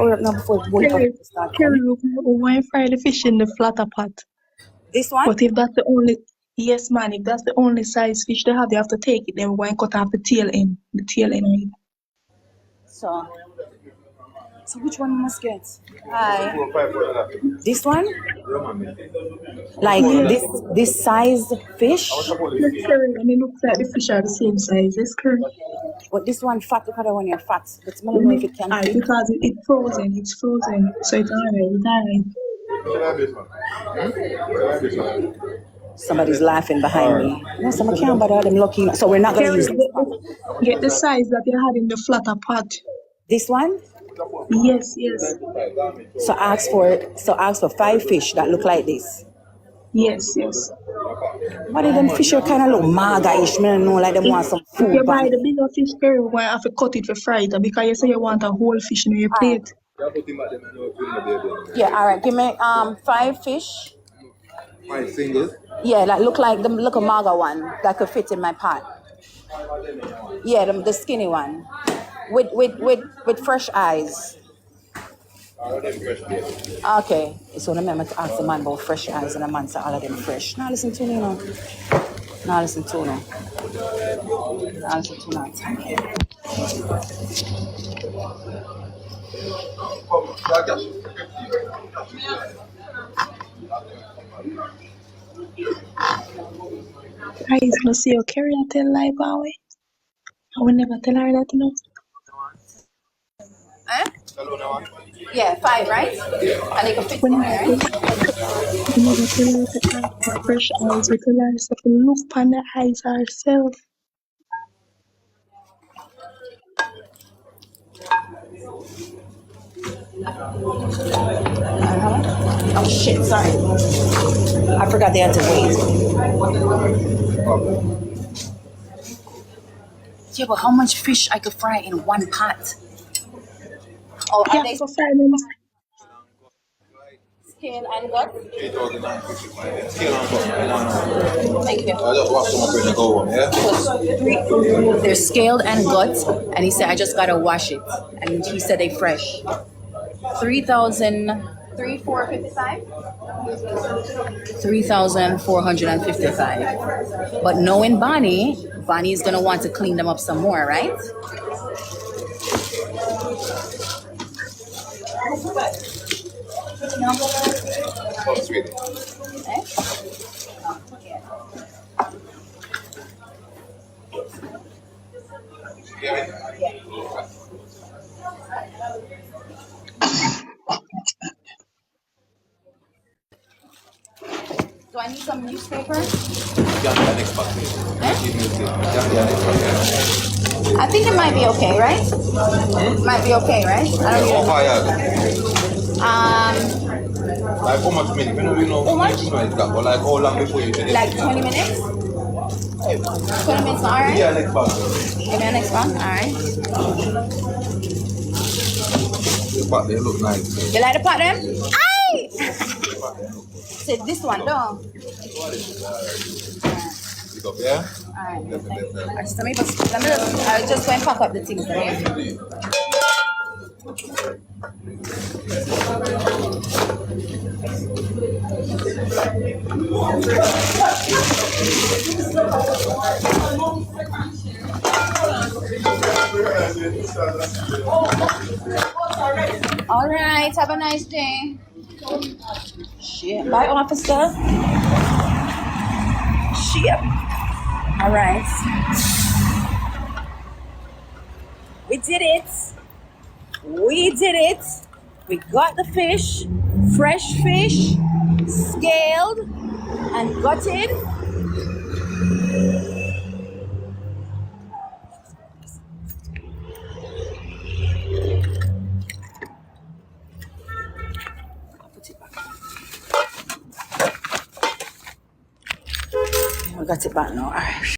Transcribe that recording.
Hurry up now before the whole Carry, people start carry, coming. we want to fry the fish in the flatter pot. This one? But if that's the only, yes, man, if that's the only size fish they have to take it. Then we're going to cut off the tail end. The tail end of it. So which one must get? Hi. This one? Like Yes, this size fish? yes, carry. And it looks like the fish are the same size. Yes, carry. But this one fat, the other one you're fat. But I don't know if it can Aye, fit. because it's frozen. It's frozen. So it's alright. It's alright. Somebody's laughing behind me. No, someone can't bother them looking. So we're not gonna Carry, use this one. get the size that you had in the flatter pot. This one? Yes, yes. So ask for 5 fish that look like this. Yes, yes. But them fish are kind of look maga-ish. I don't know, like them want some If you food. buy the bigger fish, carry, we're going to have to cut it for fry it because you say you want a whole fish in your Alright. plate. Yeah, alright. Give me 5 fish. 5 singles. Yeah, like look like the maga one that could fit in my pot. Yeah, the skinny one. With fresh eyes. Okay. So remember to ask the man about fresh eyes and the man say all of them fresh. Now listen to me now. Now listen to me. Now listen to me. Guys, no see you carry and tell lie about it. I will never tell her that, you know. Yeah, 5, right? And they can fit We in never there, tell, right? we never tell her to ask for fresh eyes. We tell her to look on the eyes herself. Oh shit, sorry. I forgot they had to wait. Yeah, but how much fish I could fry in one pot? Oh, are Yeah, they for 5 minutes. scale and gut? 8,955. Scale on top. Thank you. I just watched them up in the go one, yeah? They're scaled and gut, and he said I just gotta wash it, and he said they fresh. 3,455. 3,455. But knowing Bonnie's gonna want to clean them up some more, right? Oh, sweetie. Eh? Do I need some newspaper? I think it might be okay, right? Might be okay, right? I don't Like how much minutes? We know How much? like that, but like how long before you do this? like 20 minutes? 20 minutes, all right? Yeah, next box. Give me a next one, all right? The pot, they look nice. You like the pot them? Aye! Say this one, though. Pick up, yeah? Alright. I just went pack up the things there. Alright, have a nice day. Shit. Bye, officer. Shit. Alright. We did it. We did it. We got the fish, fresh fish, scaled and gutted. Put it back. We got it back now. All right.